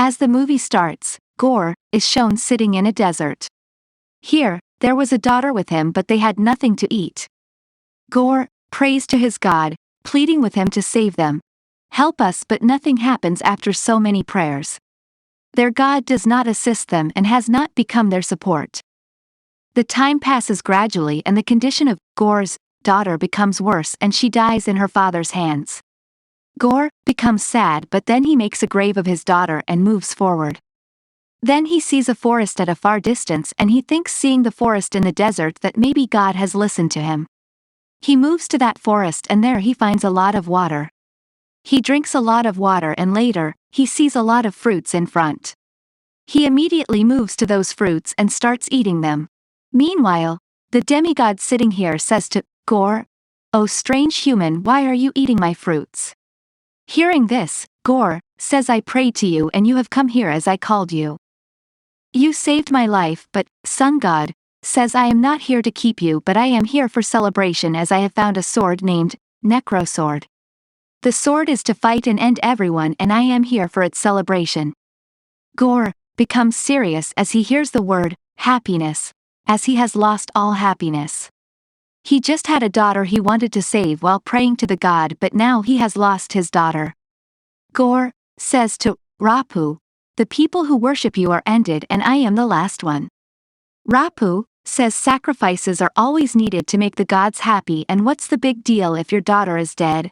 As the movie starts, Gorr is shown sitting in a desert. Here, there was a daughter with him, but they had nothing to eat. Gorr prays to his god, pleading with him to save them. Help us, but nothing happens after so many prayers. Their god does not assist them and has not become their support. The time passes gradually and the condition of Gorr's daughter becomes worse and she dies in her father's hands. Gorr becomes sad, but then he makes a grave of his daughter and moves forward. Then he sees a forest at a far distance and he thinks, seeing the forest in the desert, that maybe God has listened to him. He moves to that forest and there he finds a lot of water. He drinks a lot of water and later, he sees a lot of fruits in front. He immediately moves to those fruits and starts eating them. Meanwhile, the demigod sitting here says to Gorr, "Oh strange human, why are you eating my fruits?" Hearing this, Gorr says, "I prayed to you and you have come here as I called you. You saved my life, but Sun God says I am not here to keep you, but I am here for celebration, as I have found a sword named Necro Sword. The sword is to fight and end everyone, and I am here for its celebration." Gorr becomes serious as he hears the word happiness, as he has lost all happiness. He just had a daughter he wanted to save while praying to the god, but now he has lost his daughter. Gorr says to Rapu, "The people who worship you are ended and I am the last one." Rapu says sacrifices are always needed to make the gods happy, and what's the big deal if your daughter is dead?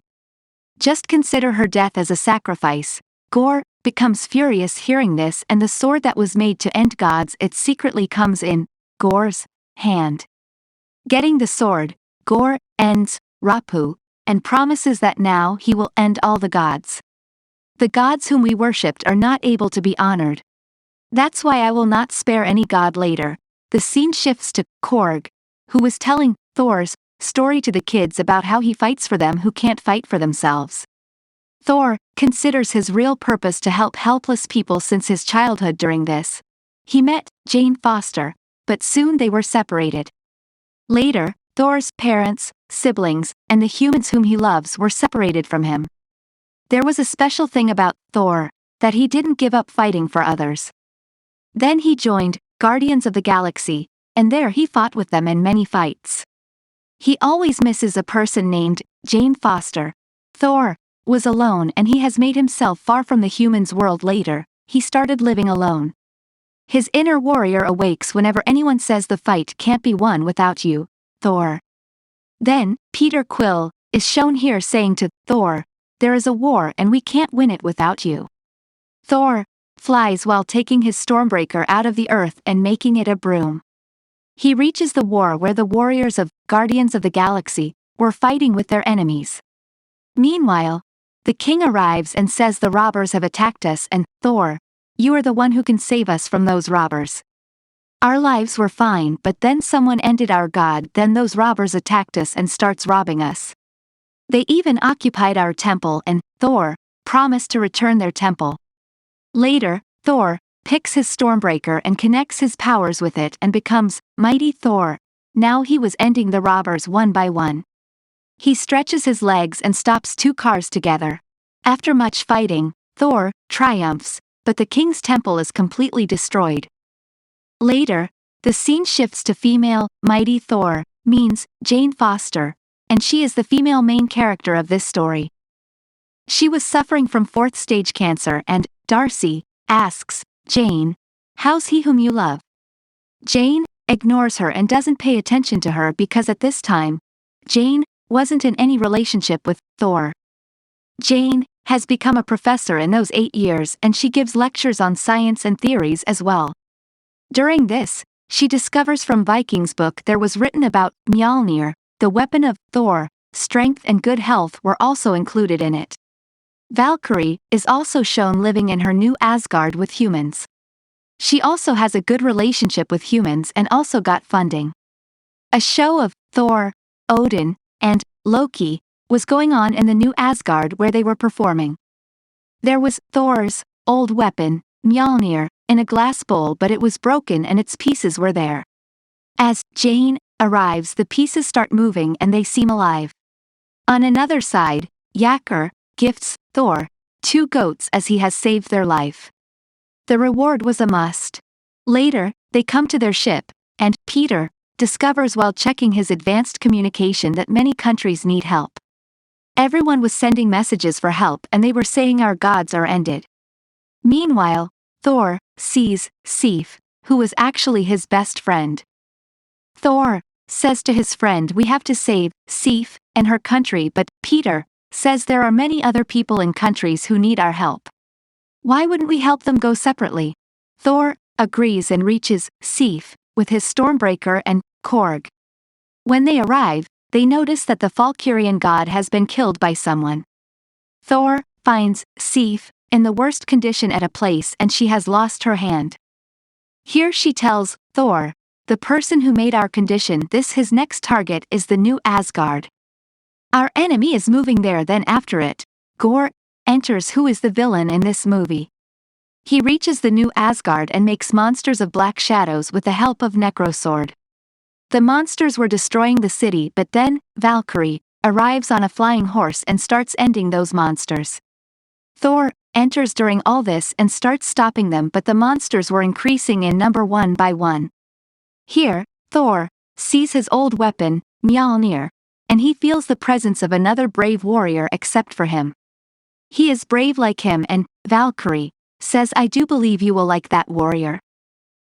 Just consider her death as a sacrifice. Gorr becomes furious hearing this, and the sword that was made to end gods, it secretly comes in Gorr's hand. Getting the sword, Gorr ends Rapu, and promises that now he will end all the gods. The gods whom we worshipped are not able to be honored. That's why I will not spare any god later. The scene shifts to Korg, who was telling Thor's story to the kids about how he fights for them who can't fight for themselves. Thor considers his real purpose to help helpless people since his childhood. During this, he met Jane Foster, but soon they were separated. Later, Thor's parents, siblings, and the humans whom he loves were separated from him. There was a special thing about Thor, that he didn't give up fighting for others. Then he joined Guardians of the Galaxy, and there he fought with them in many fights. He always misses a person named Jane Foster. Thor was alone and he has made himself far from the humans' world. Later, he started living alone. His inner warrior awakes whenever anyone says the fight can't be won without you, Thor. Then, Peter Quill is shown here saying to Thor, "There is a war and we can't win it without you." Thor flies while taking his Stormbreaker out of the earth and making it a broom. He reaches the war where the warriors of Guardians of the Galaxy were fighting with their enemies. Meanwhile, the king arrives and says the robbers have attacked us, and Thor, "You are the one who can save us from those robbers. Our lives were fine, but then someone ended our god, then those robbers attacked us and starts robbing us. They even occupied our temple, and Thor promised to return their temple." Later, Thor picks his Stormbreaker and connects his powers with it and becomes Mighty Thor. Now he was ending the robbers one by one. He stretches his legs and stops two cars together. After much fighting, Thor triumphs, but the king's temple is completely destroyed. Later, the scene shifts to female Mighty Thor, means Jane Foster, and she is the female main character of this story. She was suffering from 4th stage cancer, and Darcy asks Jane, "How's he whom you love?" Jane ignores her and doesn't pay attention to her because at this time, Jane wasn't in any relationship with Thor. Jane has become a professor in those 8 years and she gives lectures on science and theories as well. During this, she discovers from Vikings book there was written about Mjolnir, the weapon of Thor. Strength and good health were also included in it. Valkyrie is also shown living in her new Asgard with humans. She also has a good relationship with humans and also got funding. A show of Thor, Odin, and Loki was going on in the new Asgard where they were performing. There was Thor's old weapon, Mjolnir, in a glass bowl, but it was broken and its pieces were there. As Jane arrives, the pieces start moving and they seem alive. On another side, Yakir gifts Thor 2 goats as he has saved their life. The reward was a must. Later, they come to their ship, and Peter discovers while checking his advanced communication that many countries need help. Everyone was sending messages for help and they were saying our gods are ended. Meanwhile, Thor sees Sif, who was actually his best friend. Thor says to his friend we have to save Sif and her country, but Peter says there are many other people in countries who need our help. Why wouldn't we help them go separately? Thor agrees and reaches Sif with his Stormbreaker and Korg. When they arrive, they notice that the Valkyrian god has been killed by someone. Thor finds Sif in the worst condition at a place and she has lost her hand. Here she tells Thor, the person who made our condition this his next target is the new Asgard. Our enemy is moving there. Then after it, Gorr enters, who is the villain in this movie. He reaches the new Asgard and makes monsters of black shadows with the help of Necrosword. The monsters were destroying the city, but then Valkyrie arrives on a flying horse and starts ending those monsters. Thor enters during all this and starts stopping them, but the monsters were increasing in number one by one. Here, Thor sees his old weapon, Mjolnir, and he feels the presence of another brave warrior except for him. He is brave like him, and Valkyrie says I do believe you will like that warrior.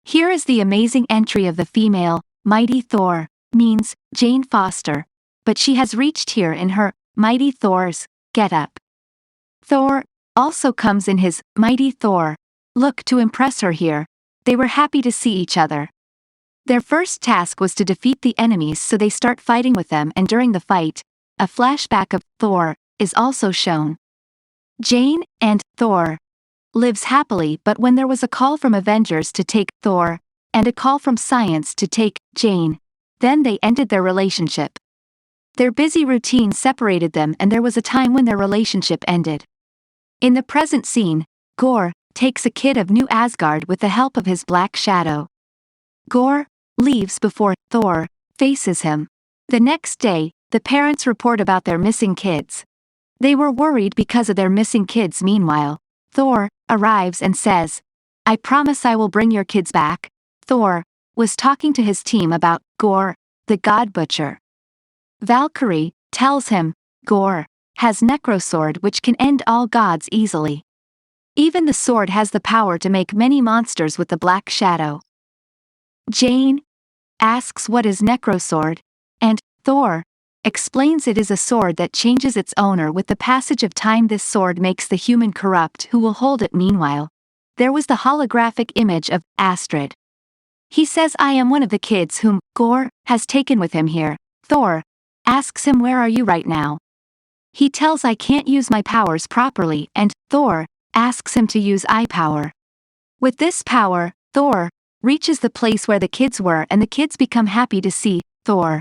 Here is the amazing entry of the female, Mighty Thor, means Jane Foster, but she has reached here in her Mighty Thor's get-up. Thor also comes in his Mighty Thor look to impress her here. They were happy to see each other. Their first task was to defeat the enemies, so they start fighting with them, and during the fight, a flashback of Thor is also shown. Jane and Thor lives happily, but when there was a call from Avengers to take Thor, and a call from Science to take Jane, then they ended their relationship. Their busy routine separated them, and there was a time when their relationship ended. In the present scene, Gorr takes a kid of New Asgard with the help of his Black Shadow. Gorr leaves before Thor faces him. The next day, the parents report about their missing kids. They were worried because of their missing kids. Meanwhile, Thor arrives and says, I promise I will bring your kids back. Thor was talking to his team about Gorr the God Butcher. Valkyrie tells him Gorr has Necrosword, which can end all gods easily. Even the sword has the power to make many monsters with the Black Shadow. Jane asks what is Necrosword, and Thor explains it is a sword that changes its owner with the passage of time. This sword makes the human corrupt who will hold it. Meanwhile, there was the holographic image of Astrid. He says I am one of the kids whom Gorr has taken with him here. Thor asks him where are you right now? He tells I can't use my powers properly, and Thor asks him to use eye power. With this power, Thor reaches the place where the kids were, and the kids become happy to see Thor.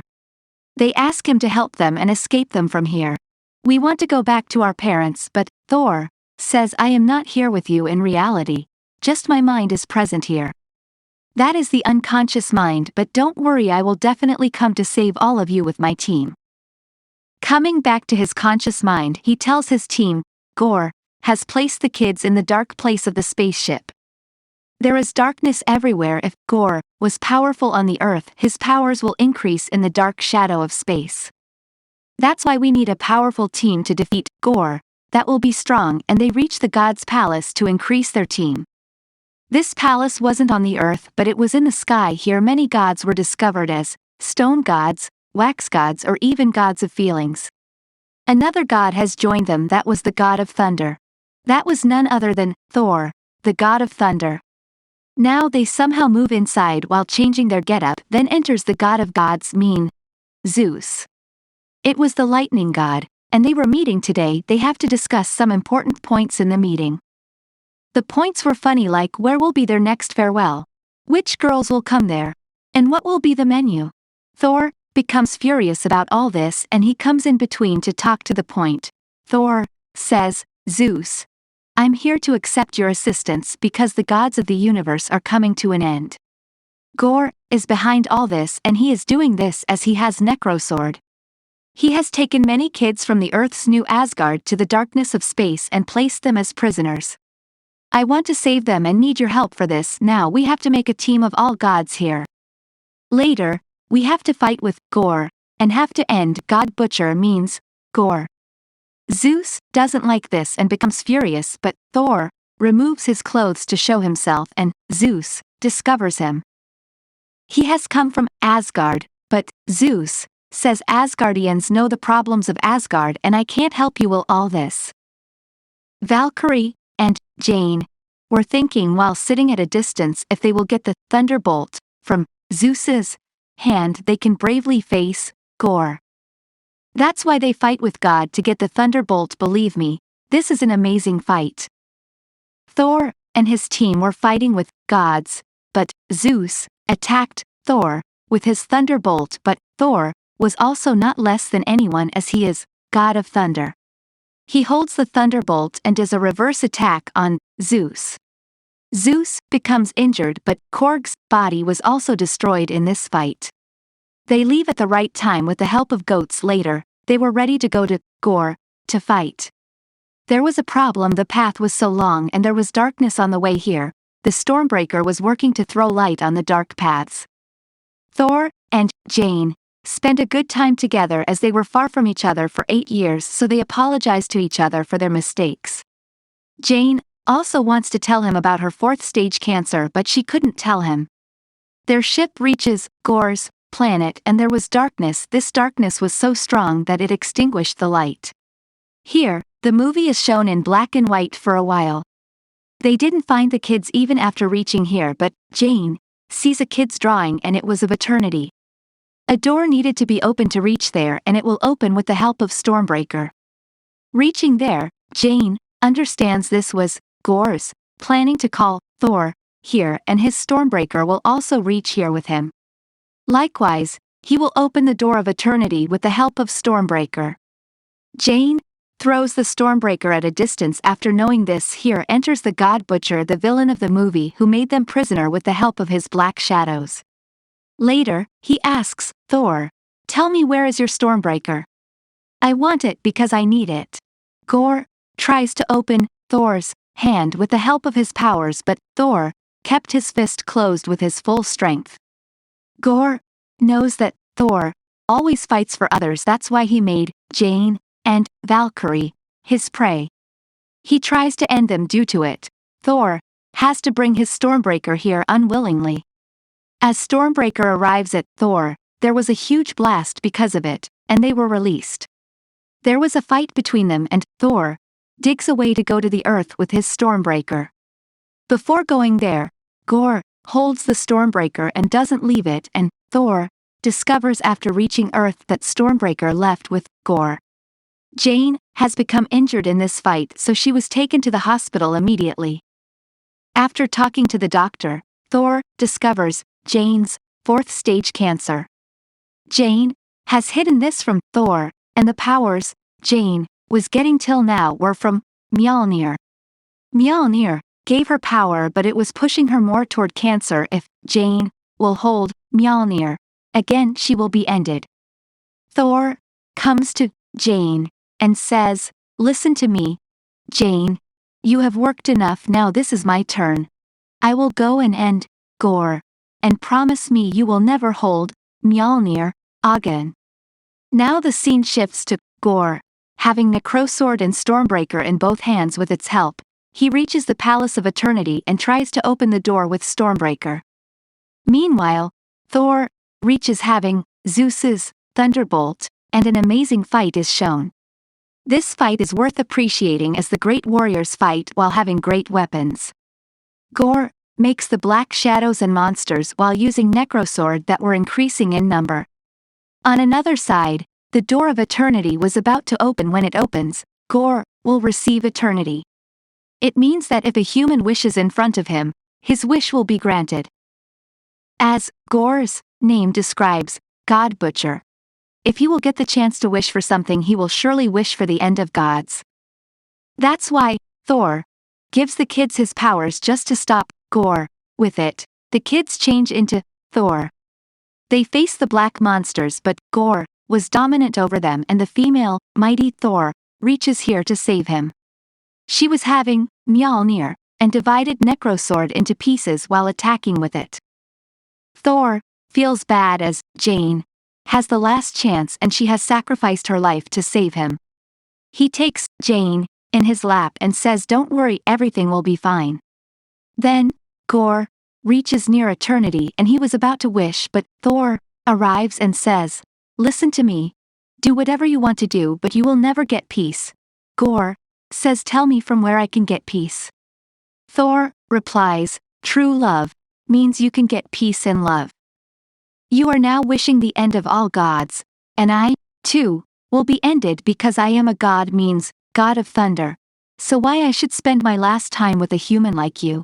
They ask him to help them and escape them from here. We want to go back to our parents, but Thor says I am not here with you in reality, just my mind is present here. That is the unconscious mind, but don't worry, I will definitely come to save all of you with my team. Coming back to his conscious mind, he tells his team, Gorr has placed the kids in the dark place of the spaceship. There is darkness everywhere. If Gorr was powerful on the Earth, his powers will increase in the dark shadow of space. That's why we need a powerful team to defeat Gorr that will be strong, and they reach the god's palace to increase their team. This palace wasn't on the Earth, but it was in the sky. Here many gods were discovered as stone gods, wax gods, or even gods of feelings. Another god has joined them, that was the god of thunder. That was none other than Thor, the god of thunder. Now they somehow move inside while changing their getup. Then enters the god of gods, Zeus. It was the lightning god, and they were meeting today. They have to discuss some important points in the meeting. The points were funny, like where will be their next farewell, which girls will come there, and what will be the menu. Thor becomes furious about all this, and he comes in between to talk to the point. Thor says, Zeus, I'm here to accept your assistance because the gods of the universe are coming to an end. Gorr is behind all this, and he is doing this as he has Necrosword. He has taken many kids from the Earth's new Asgard to the darkness of space and placed them as prisoners. I want to save them and need your help for this. Now we have to make a team of all gods here. Later, we have to fight with Gorr, and have to end God Butcher means Gorr. Zeus doesn't like this and becomes furious, but Thor removes his clothes to show himself and Zeus discovers him. He has come from Asgard, but Zeus says Asgardians know the problems of Asgard and I can't help you with all this. Valkyrie and Jane were thinking while sitting at a distance if they will get the thunderbolt from Zeus's hand they can bravely face Gorr. That's why they fight with God to get the thunderbolt. Believe me, this is an amazing fight. Thor and his team were fighting with gods, but Zeus attacked Thor with his thunderbolt, but Thor was also not less than anyone as he is God of Thunder. He holds the thunderbolt and does a reverse attack on Zeus. Zeus becomes injured, but Korg's body was also destroyed in this fight. They leave at the right time with the help of goats. Later, they were ready to go to Gorr to fight. There was a problem. The path was so long and there was darkness on the way here. The Stormbreaker was working to throw light on the dark paths. Thor and Jane spent a good time together as they were far from each other for 8 years, so they apologized to each other for their mistakes. Jane also wants to tell him about her 4th stage cancer, but she couldn't tell him. Their ship reaches Gorr's planet and there was darkness. This darkness was so strong that it extinguished the light. Here, the movie is shown in black and white for a while. They didn't find the kids even after reaching here, but Jane sees a kid's drawing and it was of eternity. A door needed to be opened to reach there and it will open with the help of Stormbreaker. Reaching there, Jane understands this was Gorr's planning to call Thor here and his Stormbreaker will also reach here with him. Likewise, he will open the door of eternity with the help of Stormbreaker. Jane throws the Stormbreaker at a distance. After knowing this, here enters the God Butcher, the villain of the movie who made them prisoner with the help of his black shadows. Later, he asks Thor, "Tell me, where is your Stormbreaker? I want it because I need it." Gorr tries to open Thor's hand with the help of his powers, but Thor kept his fist closed with his full strength. Gorr knows that Thor always fights for others. That's why he made Jane and Valkyrie his prey. He tries to end them. Due to it, Thor has to bring his Stormbreaker here unwillingly. As Stormbreaker arrives at Thor, there was a huge blast because of it, and they were released. There was a fight between them and Thor digs away to go to the earth with his Stormbreaker. Before going there, Gorr holds the Stormbreaker and doesn't leave it, and Thor discovers after reaching Earth that Stormbreaker left with Gorr. Jane has become injured in this fight, so she was taken to the hospital immediately. After talking to the doctor, Thor discovers Jane's 4th stage cancer. Jane has hidden this from Thor, and the powers Jane was getting till now were from Mjolnir. Mjolnir gave her power, but it was pushing her more toward cancer. If Jane will hold Mjolnir again, she will be ended. Thor comes to Jane and says, "Listen to me, Jane. You have worked enough. Now this is my turn. I will go and end Gorr, and promise me you will never hold Mjolnir again." Now the scene shifts to Gorr, having Necrosword and Stormbreaker in both hands. With its help, he reaches the Palace of Eternity and tries to open the door with Stormbreaker. Meanwhile, Thor reaches having Zeus's thunderbolt, and an amazing fight is shown. This fight is worth appreciating as the great warriors fight while having great weapons. Gorr makes the black shadows and monsters while using Necrosword that were increasing in number. On another side, the door of eternity was about to open. When it opens, Gorr will receive eternity. It means that if a human wishes in front of him, his wish will be granted. As Gorr's name describes, God Butcher. If he will get the chance to wish for something, he will surely wish for the end of gods. That's why Thor gives the kids his powers just to stop Gorr. With it, the kids change into Thor. They face the black monsters, but Gorr was dominant over them, and the female, Mighty Thor, reaches here to save him. She was having Mjolnir, and divided Necrosword into pieces while attacking with it. Thor feels bad as Jane has the last chance and she has sacrificed her life to save him. He takes Jane in his lap and says, "Don't worry, everything will be fine." Then, Gorr reaches near eternity and he was about to wish, but Thor arrives and says, "Listen to me. Do whatever you want to do, but you will never get peace." Gorr says, "Tell me from where I can get peace." Thor replies, "True love means you can get peace in love. You are now wishing the end of all gods, and I, too, will be ended because I am a god means God of thunder. So why I should spend my last time with a human like you?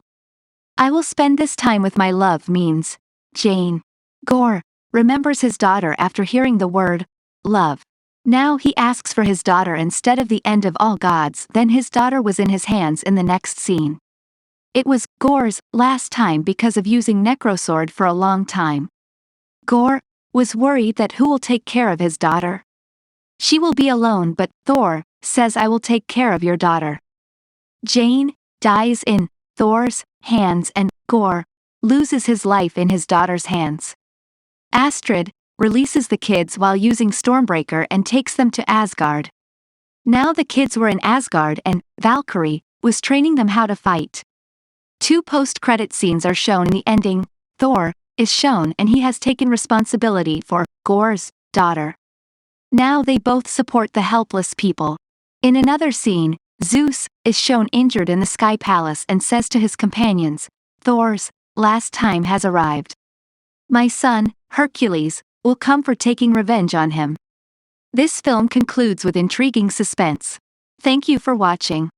I will spend this time with my love means Jane." Gorr remembers his daughter after hearing the word love. Now he asks for his daughter instead of the end of all gods. Then his daughter was in his hands in the next scene. It was Gorr's last time because of using Necrosword for a long time. Gorr was worried that who will take care of his daughter? She will be alone, but Thor says, "I will take care of your daughter." Jane dies in Thor's hands and Gorr loses his life in his daughter's hands. Astrid releases the kids while using Stormbreaker and takes them to Asgard. Now the kids were in Asgard and Valkyrie was training them how to fight. 2 post-credit scenes are shown in the ending. Thor is shown and he has taken responsibility for Gorr's daughter. Now they both support the helpless people. In another scene, Zeus is shown injured in the Sky Palace and says to his companions, "Thor's last time has arrived. My son, Hercules, will come for taking revenge on him." This film concludes with intriguing suspense. Thank you for watching.